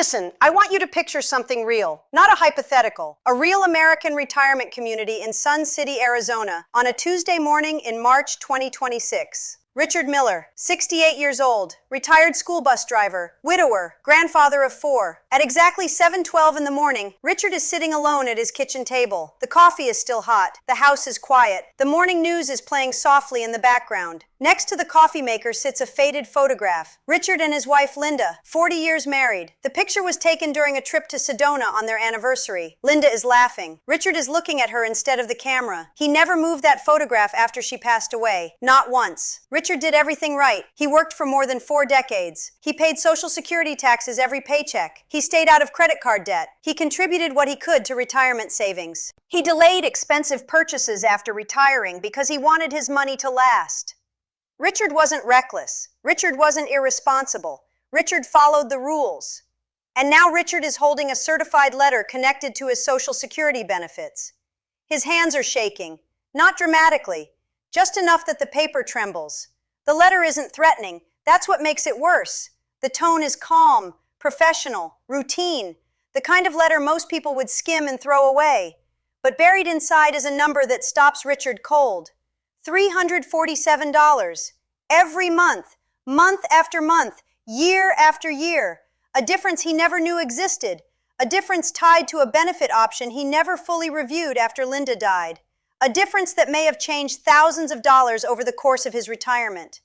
Listen, I want you to picture something real, not a hypothetical. A real American retirement community in Sun City, Arizona, on a Tuesday morning in March 2026. Richard Miller, 68 years old, retired school bus driver, widower, grandfather of 4. At exactly 7:12 in the morning, Richard is sitting alone at his kitchen table. The coffee is still hot. The house is quiet. The morning news is playing softly in the background. Next to the coffee maker sits a faded photograph. Richard and his wife Linda, 40 years married. The picture was taken during a trip to Sedona on their anniversary. Linda is laughing. Richard is looking at her instead of the camera. He never moved that photograph after she passed away. Not once. Richard did everything right. He worked for more than 4 decades. He paid Social Security taxes every paycheck. He stayed out of credit card debt. He contributed what he could to retirement savings. He delayed expensive purchases after retiring because he wanted his money to last. Richard wasn't reckless. Richard wasn't irresponsible. Richard followed the rules. And now Richard is holding a certified letter connected to his Social Security benefits. His hands are shaking, not dramatically, just enough that the paper trembles. The letter isn't threatening. That's what makes it worse. The tone is calm, professional, routine, the kind of letter most people would skim and throw away. But buried inside is a number that stops Richard cold. $347. Every month, month after month, year after year. A difference he never knew existed. A difference tied to a benefit option he never fully reviewed after Linda died. A difference that may have changed thousands of dollars over the course of his retirement.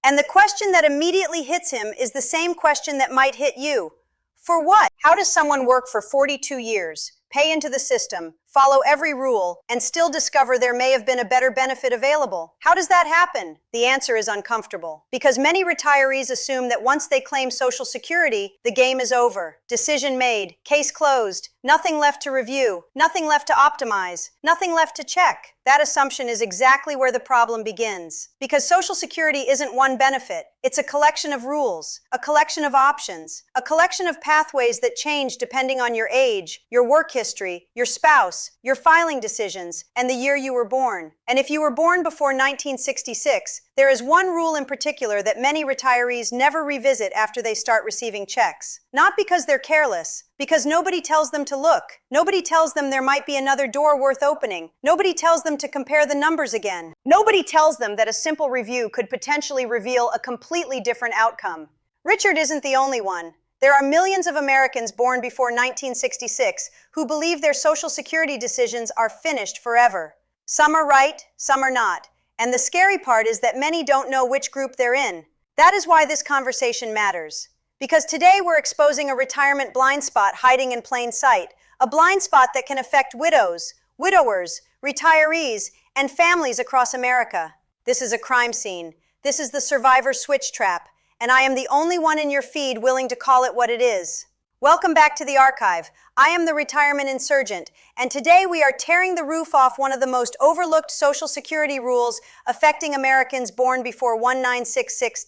And the question that immediately hits him is the same question that might hit you. For what? How does someone work for 42 years, pay into the system, follow every rule, and still discover there may have been a better benefit available? How does that happen? The answer is uncomfortable. Because many retirees assume that once they claim Social Security, the game is over. Decision made, case closed, nothing left to review, nothing left to optimize, nothing left to check. That assumption is exactly where the problem begins. Because Social Security isn't one benefit. It's a collection of rules, a collection of options, a collection of pathways that change depending on your age, your work history, your spouse, your filing decisions, and the year you were born. And if you were born before 1966, there is one rule in particular that many retirees never revisit after they start receiving checks. Not because they're careless, because nobody tells them to look. Nobody tells them there might be another door worth opening. Nobody tells them to compare the numbers again. Nobody tells them that a simple review could potentially reveal a completely different outcome. Richard isn't the only one. There are millions of Americans born before 1966 who believe their Social Security decisions are finished forever. Some are right, some are not. And the scary part is that many don't know which group they're in. That is why this conversation matters. Because today we're exposing a retirement blind spot hiding in plain sight, a blind spot that can affect widows, widowers, retirees, and families across America. This is a crime scene. This is the survivor switch trap, and I am the only one in your feed willing to call it what it is. Welcome back to the archive. I am the retirement insurgent, and today we are tearing the roof off one of the most overlooked Social Security rules affecting Americans born before 1966.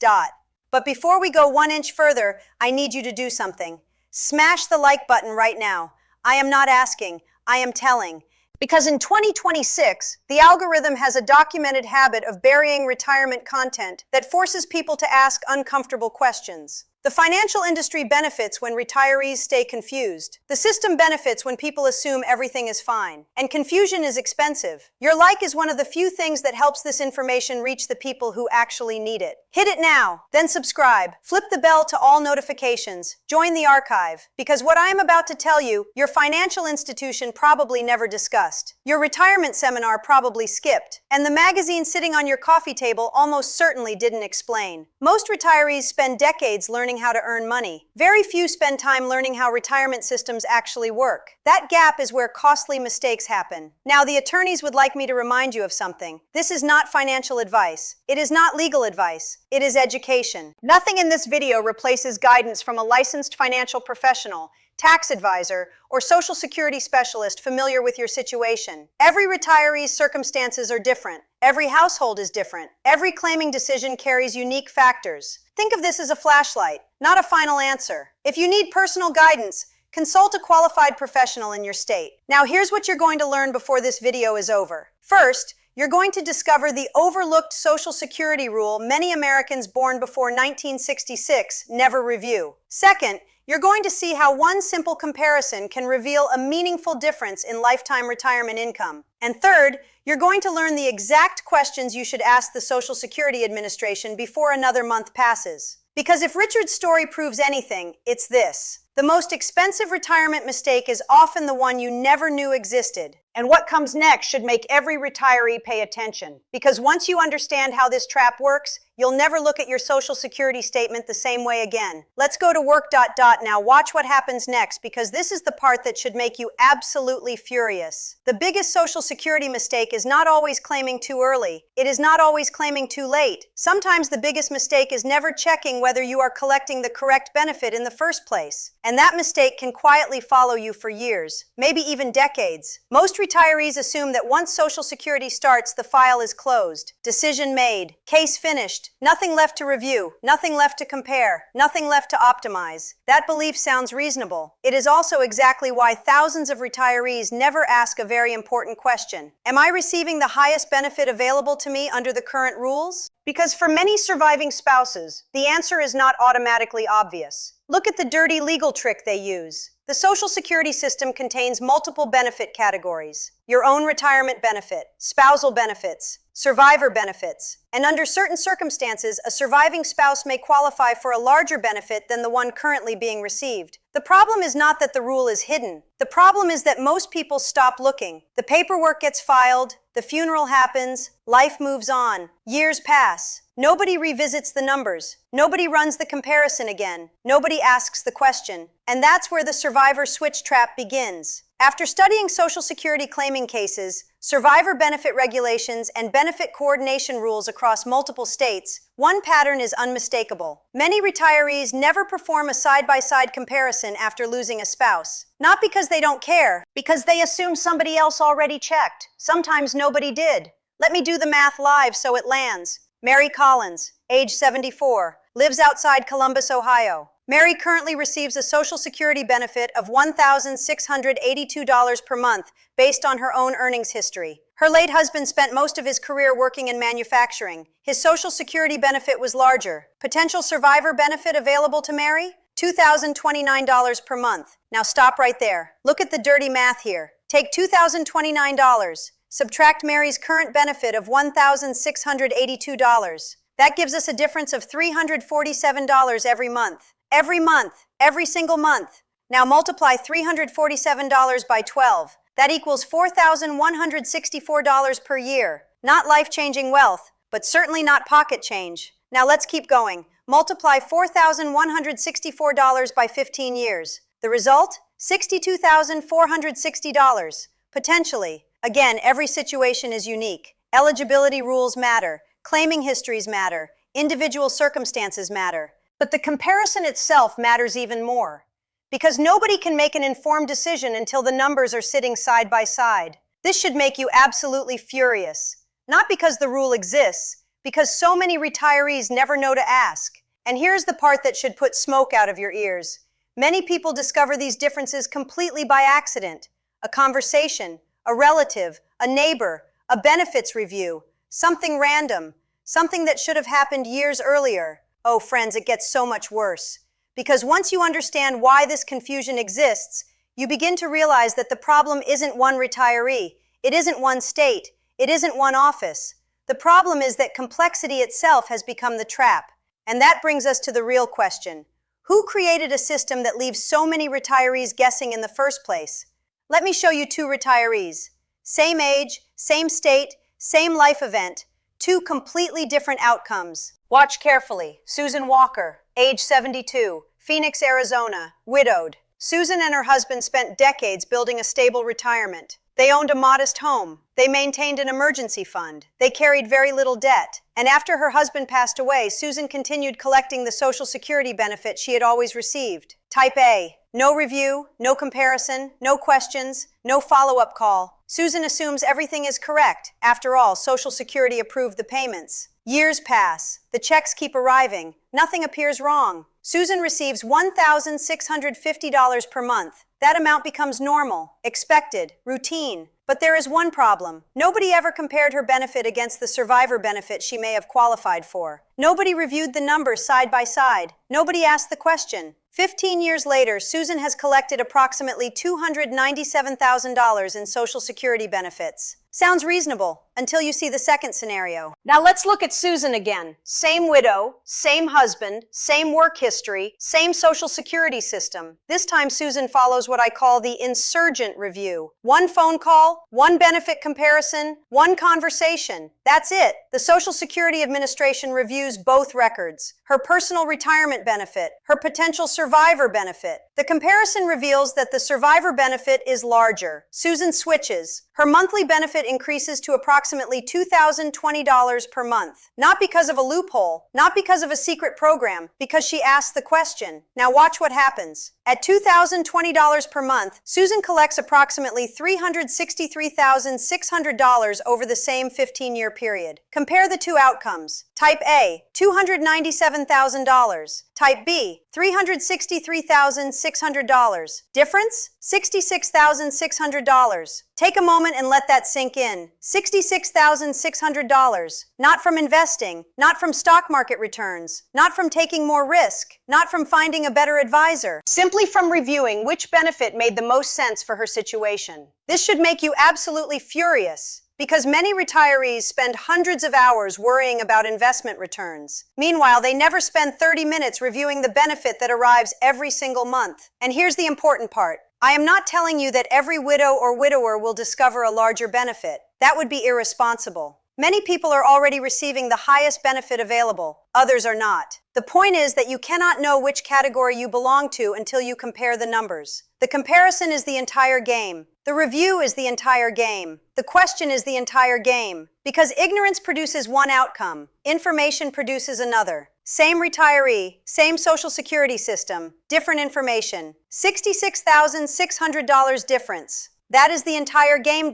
But before we go 1 inch further, I need you to do something. Smash the like button right now. I am not asking, I am telling. Because in 2026, the algorithm has a documented habit of burying retirement content that forces people to ask uncomfortable questions. The financial industry benefits when retirees stay confused. The system benefits when people assume everything is fine. And confusion is expensive. Your like is one of the few things that helps this information reach the people who actually need it. Hit it now, then subscribe. Flip the bell to all notifications. Join the archive. Because what I am about to tell you, your financial institution probably never discussed. Your retirement seminar probably skipped. And the magazine sitting on your coffee table almost certainly didn't explain. Most retirees spend decades learning how to earn money. Very few spend time learning how retirement systems actually work. That gap is where costly mistakes happen. Now, the attorneys would like me to remind you of something. This is not financial advice. It is not legal advice. It is education. Nothing in this video replaces guidance from a licensed financial professional, tax advisor, or Social Security specialist familiar with your situation. Every retiree's circumstances are different. Every household is different. Every claiming decision carries unique factors. Think of this as a flashlight, not a final answer. If you need personal guidance, consult a qualified professional in your state. Now here's what you're going to learn before this video is over. First, you're going to discover the overlooked Social Security rule many Americans born before 1966 never review. Second, You're going to see how one simple comparison can reveal a meaningful difference in lifetime retirement income. And third, you're going to learn the exact questions you should ask the Social Security Administration before another month passes. Because if Richard's story proves anything, it's this. The most expensive retirement mistake is often the one you never knew existed. And what comes next should make every retiree pay attention. Because once you understand how this trap works, you'll never look at your Social Security statement the same way again. Let's go to work. Now watch what happens next, because this is the part that should make you absolutely furious. The biggest Social Security mistake is not always claiming too early. It is not always claiming too late. Sometimes the biggest mistake is never checking whether you are collecting the correct benefit in the first place. And that mistake can quietly follow you for years, maybe even decades. Most retirees assume that once Social Security starts, the file is closed. Decision made. Case finished. Nothing left to review. Nothing left to compare. Nothing left to optimize. That belief sounds reasonable. It is also exactly why thousands of retirees never ask a very important question. Am I receiving the highest benefit available to me under the current rules? Because for many surviving spouses, the answer is not automatically obvious. Look at the dirty legal trick they use. The Social Security system contains multiple benefit categories: your own retirement benefit, spousal benefits, survivor benefits, and under certain circumstances, a surviving spouse may qualify for a larger benefit than the one currently being received. The problem is not that the rule is hidden. The problem is that most people stop looking. The paperwork gets filed, the funeral happens, life moves on, years pass. Nobody revisits the numbers. Nobody runs the comparison again. Nobody asks the question. And that's where the survivor switch trap begins. After studying Social Security claiming cases, survivor benefit regulations, and benefit coordination rules across multiple states, one pattern is unmistakable. Many retirees never perform a side-by-side comparison after losing a spouse. Not because they don't care, because they assume somebody else already checked. Sometimes nobody did. Let me do the math live so it lands. Mary Collins, age 74, lives outside Columbus, Ohio. Mary currently receives a Social Security benefit of $1,682 per month based on her own earnings history. Her late husband spent most of his career working in manufacturing. His Social Security benefit was larger. Potential survivor benefit available to Mary? $2,029 per month. Now stop right there. Look at the dirty math here. Take $2,029. Subtract Mary's current benefit of $1,682. That gives us a difference of $347 every month. Every month. Every single month. Now multiply $347 by 12. That equals $4,164 per year. Not life-changing wealth, but certainly not pocket change. Now let's keep going. Multiply $4,164 by 15 years. The result? $62,460. Potentially. Again, every situation is unique. Eligibility rules matter. Claiming histories matter. Individual circumstances matter. But the comparison itself matters even more. Because nobody can make an informed decision until the numbers are sitting side by side. This should make you absolutely furious. Not because the rule exists, because so many retirees never know to ask. And here's the part that should put smoke out of your ears. Many people discover these differences completely by accident. A conversation, a relative, a neighbor, a benefits review, something random, something that should have happened years earlier. Oh, friends, it gets so much worse. Because once you understand why this confusion exists, you begin to realize that the problem isn't one retiree, it isn't one state, it isn't one office. The problem is that complexity itself has become the trap. And that brings us to the real question. Who created a system that leaves so many retirees guessing in the first place? Let me show you two retirees. Same age, same state, same life event, two completely different outcomes. Watch carefully. Susan Walker, age 72, Phoenix, Arizona, widowed. Susan and her husband spent decades building a stable retirement. They owned a modest home. They maintained an emergency fund. They carried very little debt. And after her husband passed away, Susan continued collecting the Social Security benefit she had always received. Type A. No review, no comparison, no questions, no follow-up call. Susan assumes everything is correct. After all, Social Security approved the payments. Years pass. The checks keep arriving. Nothing appears wrong. Susan receives $1,650 per month. That amount becomes normal, expected, routine. But there is one problem. Nobody ever compared her benefit against the survivor benefit she may have qualified for. Nobody reviewed the numbers side by side. Nobody asked the question. 15 years later, Susan has collected approximately $297,000 in Social Security benefits. Sounds reasonable, until you see the second scenario. Now let's look at Susan again. Same widow, same husband, same work history, same Social Security system. This time Susan follows what I call the insurgent review. One phone call, one benefit comparison, one conversation. That's it. The Social Security Administration reviews both records. Her personal retirement benefit, her potential survivor benefit. The comparison reveals that the survivor benefit is larger. Susan switches. Her monthly benefit increases to approximately $2,020 per month. Not because of a loophole, not because of a secret program, because she asked the question. Now watch what happens. At $2,020 per month, Susan collects approximately $363,600 over the same 15-year period. Compare the two outcomes. Type A, $297,000. Type B, $363,600. Difference? $66,600. Take a moment and let that sink in. $66,600. Not from investing, not from stock market returns, not from taking more risk, not from finding a better advisor. Simply from reviewing which benefit made the most sense for her situation. This should make you absolutely furious, because many retirees spend hundreds of hours worrying about investment returns. Meanwhile, they never spend 30 minutes reviewing the benefit that arrives every single month. And here's the important part. I am not telling you that every widow or widower will discover a larger benefit. That would be irresponsible. Many people are already receiving the highest benefit available. Others are not. The point is that you cannot know which category you belong to until you compare the numbers. The comparison is the entire game. The review is the entire game. The question is the entire game. Because ignorance produces one outcome, information produces another. Same retiree, same Social Security system, different information. $66,600 difference. That is the entire game.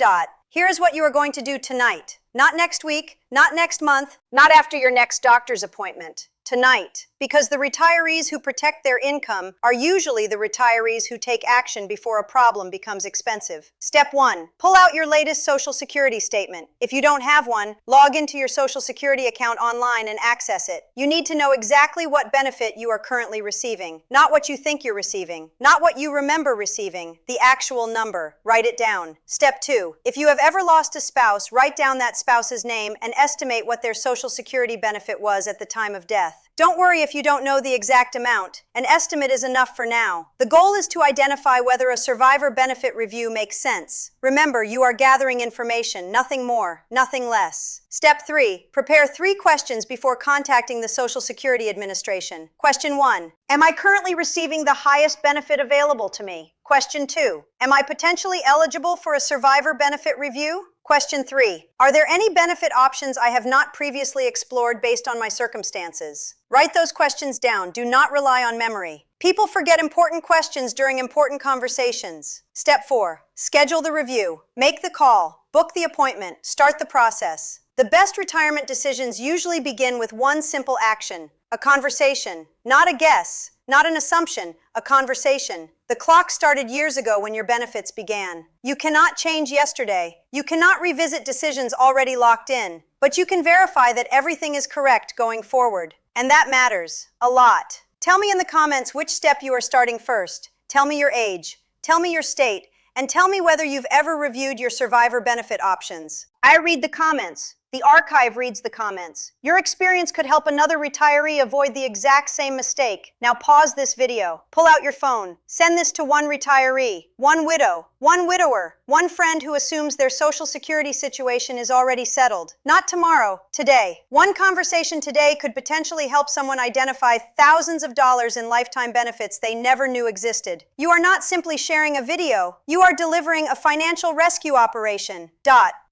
Here is what you are going to do tonight. Not next week, not next month, not after your next doctor's appointment. Tonight. Because the retirees who protect their income are usually the retirees who take action before a problem becomes expensive. Step 1. Pull out your latest Social Security statement. If you don't have one, log into your Social Security account online and access it. You need to know exactly what benefit you are currently receiving, not what you think you're receiving, not what you remember receiving, the actual number. Write it down. Step 2. If you have ever lost a spouse, write down that spouse's name and estimate what their Social Security benefit was at the time of death. Don't worry if you don't know the exact amount. An estimate is enough for now. The goal is to identify whether a survivor benefit review makes sense. Remember, you are gathering information, nothing more, nothing less. Step 3. Prepare 3 questions before contacting the Social Security Administration. Question 1. Am I currently receiving the highest benefit available to me? Question 2. Am I potentially eligible for a survivor benefit review? Question 3. Are there any benefit options I have not previously explored based on my circumstances? Write those questions down. Do not rely on memory. People forget important questions during important conversations. Step 4. Schedule the review. Make the call. Book the appointment. Start the process. The best retirement decisions usually begin with one simple action. A conversation. Not a guess. Not an assumption. A conversation. The clock started years ago when your benefits began. You cannot change yesterday. You cannot revisit decisions already locked in. But you can verify that everything is correct going forward. And that matters a lot. Tell me in the comments which step you are starting first. Tell me your age. Tell me your state. And tell me whether you've ever reviewed your survivor benefit options. I read the comments. The archive reads the comments. Your experience could help another retiree avoid the exact same mistake. Now pause this video. Pull out your phone. Send this to one retiree, one widow, one widower, one friend who assumes their Social Security situation is already settled. Not tomorrow, today. One conversation today could potentially help someone identify thousands of dollars in lifetime benefits they never knew existed. You are not simply sharing a video. You are delivering a financial rescue operation.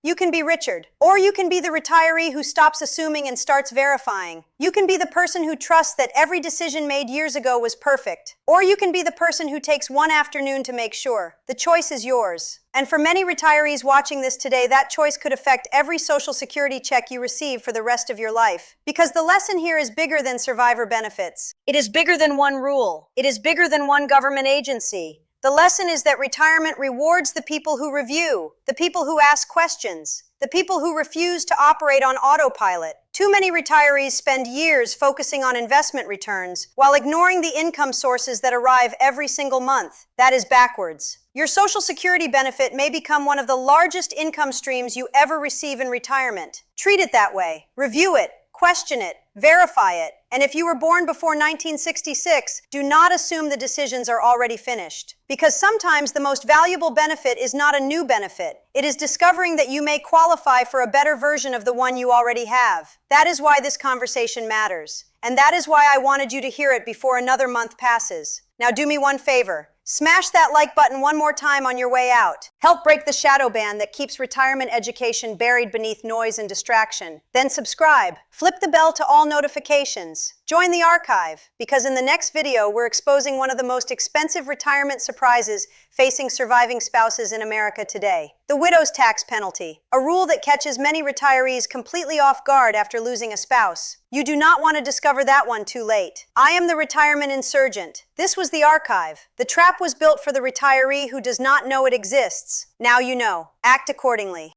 You can be Richard, or you can be the retiree who stops assuming and starts verifying. You can be the person who trusts that every decision made years ago was perfect, or you can be the person who takes one afternoon to make sure. The choice is yours. And for many retirees watching this today, that choice could affect every Social Security check you receive for the rest of your life. Because the lesson here is bigger than survivor benefits. It is bigger than one rule. It is bigger than one government agency. The lesson is that retirement rewards the people who review, the people who ask questions, the people who refuse to operate on autopilot. Too many retirees spend years focusing on investment returns while ignoring the income sources that arrive every single month. That is backwards. Your Social Security benefit may become one of the largest income streams you ever receive in retirement. Treat it that way. Review it. Question it. Verify it. And if you were born before 1966, do not assume the decisions are already finished. Because sometimes the most valuable benefit is not a new benefit. It is discovering that you may qualify for a better version of the one you already have. That is why this conversation matters. And that is why I wanted you to hear it before another month passes. Now do me one favor. Smash that like button one more time on your way out. Help break the shadow ban that keeps retirement education buried beneath noise and distraction. Then subscribe. Flip the bell to all notifications. Join the archive, because in the next video, we're exposing one of the most expensive retirement surprises facing surviving spouses in America today. The widow's tax penalty, a rule that catches many retirees completely off guard after losing a spouse. You do not want to discover that one too late. I am the retirement insurgent. This was the archive. The trap was built for the retiree who does not know it exists. Now you know. Act accordingly.